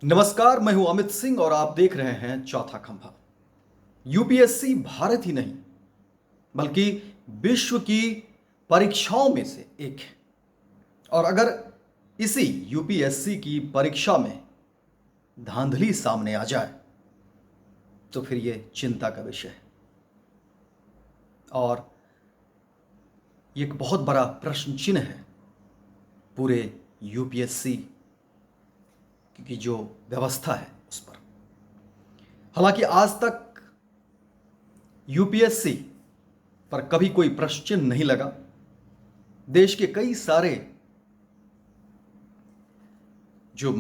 नमस्कार, मैं हूं अमित सिंह और आप देख रहे हैं चौथा खंभा। यूपीएससी भारत ही नहीं बल्कि विश्व की परीक्षाओं में से एक है। और अगर इसी यूपीएससी की परीक्षा में धांधली सामने आ जाए तो फिर ये चिंता का विषय है और ये एक बहुत बड़ा प्रश्न चिन्ह है पूरे यूपीएससी की जो व्यवस्था है उस पर। हालांकि आज तक यूपीएससी पर कभी कोई प्रश्न चिन्ह नहीं लगा। देश के कई सारे जो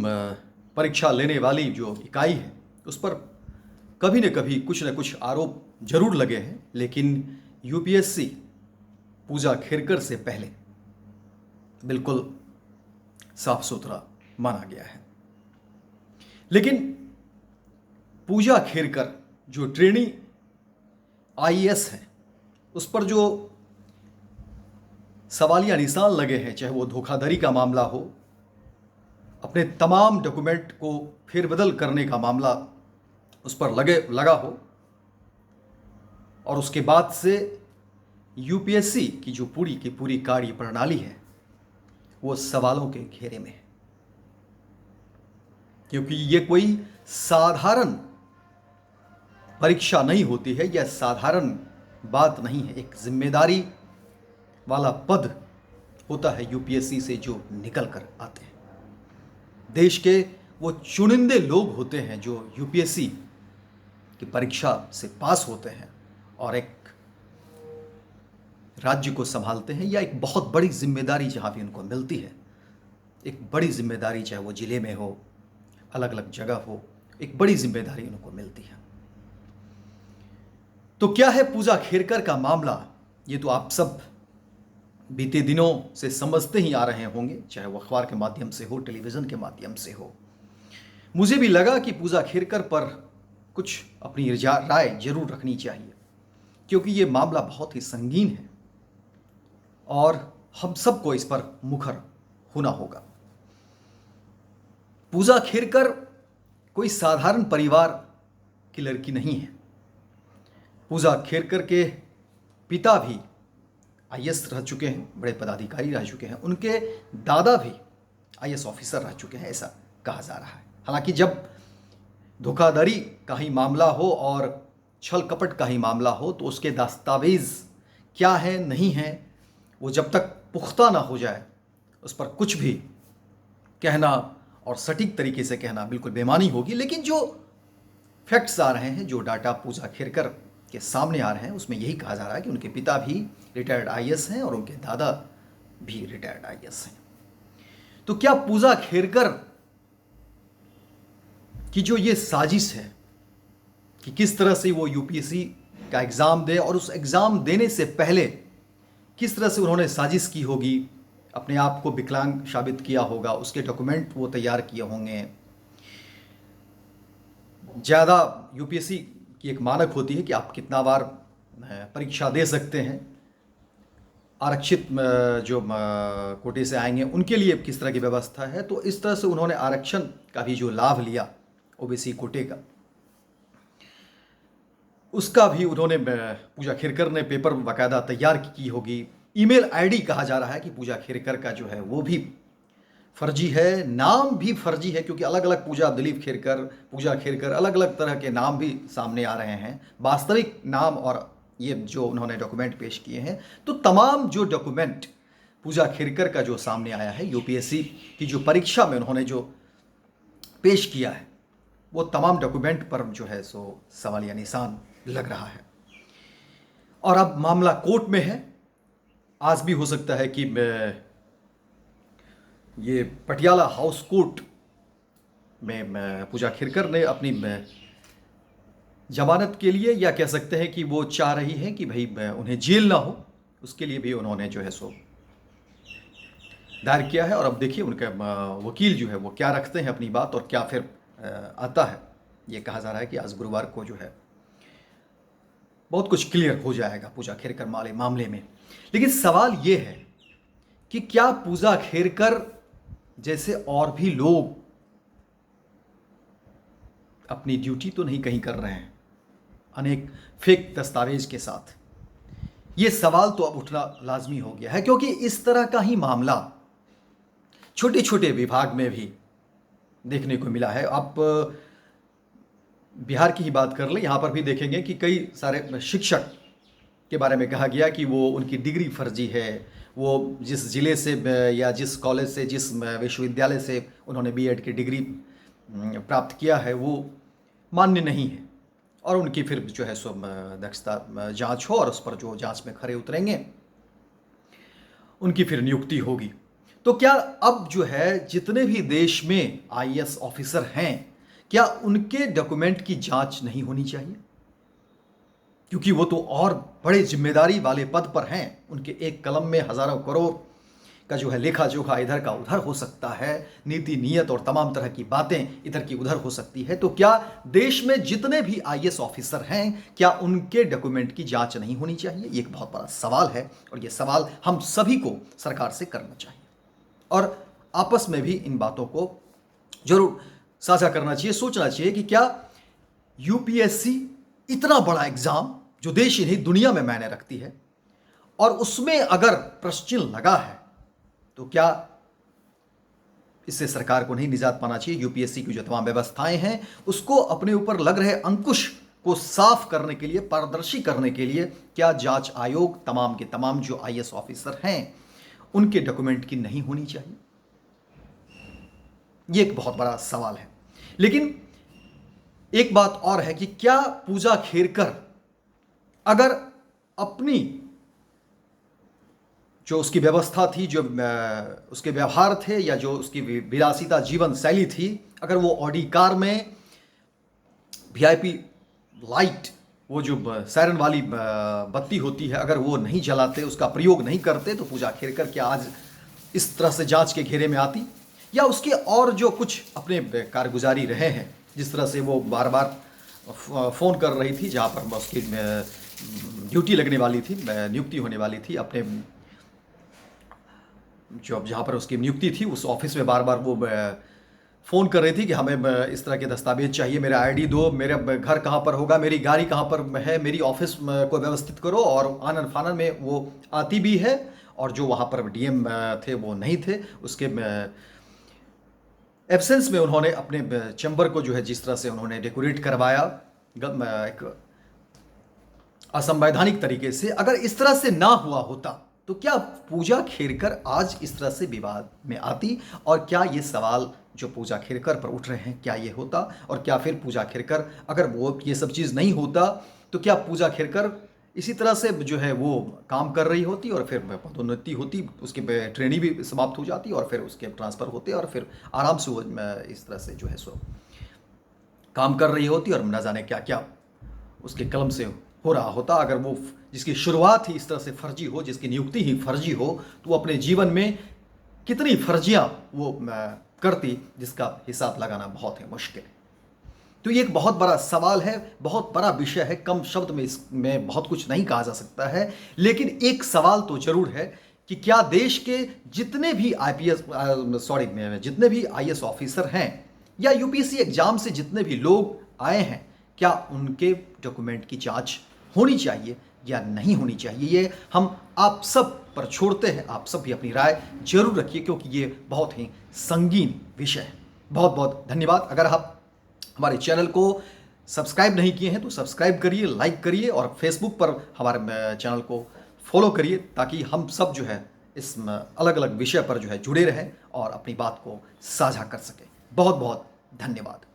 परीक्षा लेने वाली जो इकाई है उस पर कभी न कभी कुछ न कुछ आरोप जरूर लगे हैं, लेकिन यूपीएससी पूजा खेरकर से पहले बिल्कुल साफ सुथरा माना गया है। लेकिन पूजा खेरकर जो ट्रेनी आईएएस है उस पर जो सवालिया निशान लगे हैं, चाहे वो धोखाधड़ी का मामला हो, अपने तमाम डॉक्यूमेंट को फेरबदल करने का मामला उस पर लगा हो, और उसके बाद से यूपीएससी की जो पूरी की पूरी कार्य प्रणाली है वो सवालों के घेरे में है। क्योंकि ये कोई साधारण परीक्षा नहीं होती है, यह साधारण बात नहीं है। एक जिम्मेदारी वाला पद होता है यूपीएससी से जो निकल कर आते हैं। देश के वो चुनिंदे लोग होते हैं जो यूपीएससी की परीक्षा से पास होते हैं और एक राज्य को संभालते हैं, या एक बहुत बड़ी जिम्मेदारी जहां भी उनको मिलती है, एक बड़ी जिम्मेदारी, चाहे वो जिले में हो, अलग अलग जगह हो, एक बड़ी जिम्मेदारी उनको मिलती है। तो क्या है पूजा खेरकर का मामला, ये तो आप सब बीते दिनों से समझते ही आ रहे होंगे, चाहे वो अखबार के माध्यम से हो, टेलीविजन के माध्यम से हो। मुझे भी लगा कि पूजा खेरकर पर कुछ अपनी राय जरूर रखनी चाहिए, क्योंकि ये मामला बहुत ही संगीन है और हम सबको इस पर मुखर होना होगा। पूजा खेरकर कोई साधारण परिवार की लड़की नहीं है। पूजा खेरकर के पिता भी आईएएस रह चुके हैं, बड़े पदाधिकारी रह चुके हैं, उनके दादा भी आईएएस ऑफिसर रह चुके हैं, ऐसा कहा जा रहा है। हालांकि जब धोखाधड़ी का ही मामला हो और छल कपट का ही मामला हो तो उसके दस्तावेज क्या है नहीं है, वो जब तक पुख्ता ना हो जाए उस पर कुछ भी कहना और सटीक तरीके से कहना बिल्कुल बेमानी होगी। लेकिन जो फैक्ट्स आ रहे हैं, जो डाटा पूजा खेरकर के सामने आ रहे हैं, उसमें यही कहा जा रहा है कि उनके पिता भी रिटायर्ड आईएएस हैं और उनके दादा भी रिटायर्ड आईएएस हैं। तो क्या पूजा खेरकर की जो ये साजिश है कि किस तरह से वो यूपीएससी का एग्ज़ाम दे और उस एग्ज़ाम देने से पहले किस तरह से उन्होंने साजिश की होगी, अपने आप को विकलांग साबित किया होगा, उसके डॉक्यूमेंट वो तैयार किए होंगे। ज़्यादा यूपीएससी की एक मानक होती है कि आप कितना बार परीक्षा दे सकते हैं, आरक्षित जो कोटे से आएंगे उनके लिए किस तरह की व्यवस्था है। तो इस तरह से उन्होंने आरक्षण का भी जो लाभ लिया ओबीसी कोटे का, उसका भी उन्होंने पूजा खेरकर ने पेपर बाकायदा तैयार की होगी। ईमेल आईडी कहा जा रहा है कि पूजा खेरकर का जो है वो भी फर्जी है, नाम भी फर्जी है, क्योंकि अलग अलग पूजा दिलीप खेरकर, पूजा खेरकर, अलग अलग तरह के नाम भी सामने आ रहे हैं, वास्तविक नाम और ये जो उन्होंने डॉक्यूमेंट पेश किए हैं। तो तमाम जो डॉक्यूमेंट पूजा खेरकर का जो सामने आया है, यूपीएससी की जो परीक्षा में उन्होंने जो पेश किया है, वो तमाम डॉक्यूमेंट पर जो है सो सवालिया निशान लग रहा है। और अब मामला कोर्ट में है। आज भी हो सकता है कि ये पटियाला हाउस कोर्ट में पूजा खेरकर ने अपनी जमानत के लिए, या कह सकते हैं कि वो चाह रही है कि भाई उन्हें जेल ना हो, उसके लिए भी उन्होंने जो है सो दायर किया है। और अब देखिए उनके वकील जो है वो क्या रखते हैं अपनी बात और क्या फिर आता है। ये कहा जा रहा है कि आज गुरुवार को जो है बहुत कुछ क्लियर हो जाएगा पूजा खेरकर मामले में। लेकिन सवाल ये है कि क्या पूजा खेरकर जैसे और भी लोग अपनी ड्यूटी तो नहीं कहीं कर रहे हैं अनेक फेक दस्तावेज के साथ? ये सवाल तो अब उठना लाजमी हो गया है, क्योंकि इस तरह का ही मामला छोटे छोटे विभाग में भी देखने को मिला है। आप बिहार की ही बात कर लें, यहाँ पर भी देखेंगे कि कई सारे शिक्षक के बारे में कहा गया कि वो उनकी डिग्री फर्जी है, वो जिस ज़िले से या जिस कॉलेज से, जिस विश्वविद्यालय से उन्होंने बीएड की डिग्री प्राप्त किया है वो मान्य नहीं है, और उनकी फिर जो है सो दक्षता जांच हो और उस पर जो जांच में खरे उतरेंगे उनकी फिर नियुक्ति होगी। तो क्या अब जो है जितने भी देश में आईएएस ऑफिसर हैं, क्या उनके डॉक्यूमेंट की जांच नहीं होनी चाहिए? क्योंकि वो तो और बड़े जिम्मेदारी वाले पद पर हैं, उनके एक कलम में हजारों करोड़ का जो है लेखा जोखा इधर का उधर हो सकता है, नीति नियत और तमाम तरह की बातें इधर की उधर हो सकती है। तो क्या देश में जितने भी आईएएस ऑफिसर हैं, क्या उनके डॉक्यूमेंट की जांच नहीं होनी चाहिए? ये एक बहुत बड़ा सवाल है, और ये सवाल हम सभी को सरकार से करना चाहिए और आपस में भी इन बातों को जरूर साझा करना चाहिए, सोचना चाहिए कि क्या यूपीएससी इतना बड़ा एग्जाम जो देश ही नहीं दुनिया में मायने रखती है, और उसमें अगर प्रश्न चिन्ह लगा है तो क्या इससे सरकार को नहीं निजात पाना चाहिए? यूपीएससी की जो तमाम व्यवस्थाएं हैं उसको अपने ऊपर लग रहे अंकुश को साफ करने के लिए, पारदर्शी करने के लिए क्या जांच आयोग तमाम के तमाम जो आईएएस ऑफिसर हैं उनके डॉक्यूमेंट की नहीं होनी चाहिए? ये एक बहुत बड़ा सवाल है। लेकिन एक बात और है कि क्या पूजा खेरकर अगर अपनी जो उसकी व्यवस्था थी, जो उसके व्यवहार थे, या जो उसकी विलासिता जीवन शैली थी, अगर वो ऑडी कार में वीआईपी लाइट, वो जो सायरन वाली बत्ती होती है, अगर वो नहीं जलाते, उसका प्रयोग नहीं करते, तो पूजा खेरकर क्या आज इस तरह से जांच के घेरे में आती? या उसके और जो कुछ अपने कारगुजारी रहे हैं, जिस तरह से वो बार बार फ़ोन कर रही थी, जहाँ पर उसकी ड्यूटी लगने वाली थी, नियुक्ति होने वाली थी, अपने जो जहाँ पर उसकी नियुक्ति थी उस ऑफिस में बार बार वो फ़ोन कर रही थी कि हमें इस तरह के दस्तावेज चाहिए, मेरा आईडी दो, मेरा घर कहाँ पर होगा, मेरी गाड़ी कहाँ पर है, मेरी ऑफिस को व्यवस्थित करो। और आनन फानन में वो आती भी है, और जो वहाँ पर डीएम थे वो नहीं थे, उसके एब्सेंस में उन्होंने अपने चैम्बर को जो है जिस तरह से उन्होंने डेकोरेट करवाया एक असंवैधानिक तरीके से, अगर इस तरह से ना हुआ होता तो क्या पूजा खेरकर आज इस तरह से विवाद में आती? और क्या ये सवाल जो पूजा खेरकर पर उठ रहे हैं क्या ये होता? और क्या फिर पूजा खेरकर अगर वो ये सब चीज़ नहीं होता तो क्या पूजा खेरकर इसी तरह से जो है वो काम कर रही होती, और फिर पदोन्नति होती, उसकी ट्रेनिंग भी समाप्त हो जाती, और फिर उसके ट्रांसफ़र होते, और फिर आराम से वो इस तरह से जो है सो काम कर रही होती, और न जाने क्या क्या उसके कलम से हो रहा होता। अगर वो जिसकी शुरुआत ही इस तरह से फर्जी हो, जिसकी नियुक्ति ही फर्जी हो, तो वो अपने जीवन में कितनी फर्जियां वो करती, जिसका हिसाब लगाना बहुत ही मुश्किल है। तो ये एक बहुत बड़ा सवाल है, बहुत बड़ा विषय है, कम शब्द में इसमें बहुत कुछ नहीं कहा जा सकता है। लेकिन एक सवाल तो जरूर है कि क्या देश के जितने भी जितने भी आईएएस ऑफिसर हैं, या यूपीएससी एग्जाम से जितने भी लोग आए हैं, क्या उनके डॉक्यूमेंट की जांच होनी चाहिए या नहीं होनी चाहिए? ये हम आप सब पर छोड़ते हैं, आप सब भी अपनी राय जरूर रखिए, क्योंकि ये बहुत ही संगीन विषय है। बहुत बहुत धन्यवाद। अगर आप हमारे चैनल को सब्सक्राइब नहीं किए हैं तो सब्सक्राइब करिए, लाइक करिए, और फेसबुक पर हमारे चैनल को फॉलो करिए, ताकि हम सब जो है इस अलग अलग विषय पर जो है जुड़े रहें और अपनी बात को साझा कर सकें। बहुत बहुत धन्यवाद।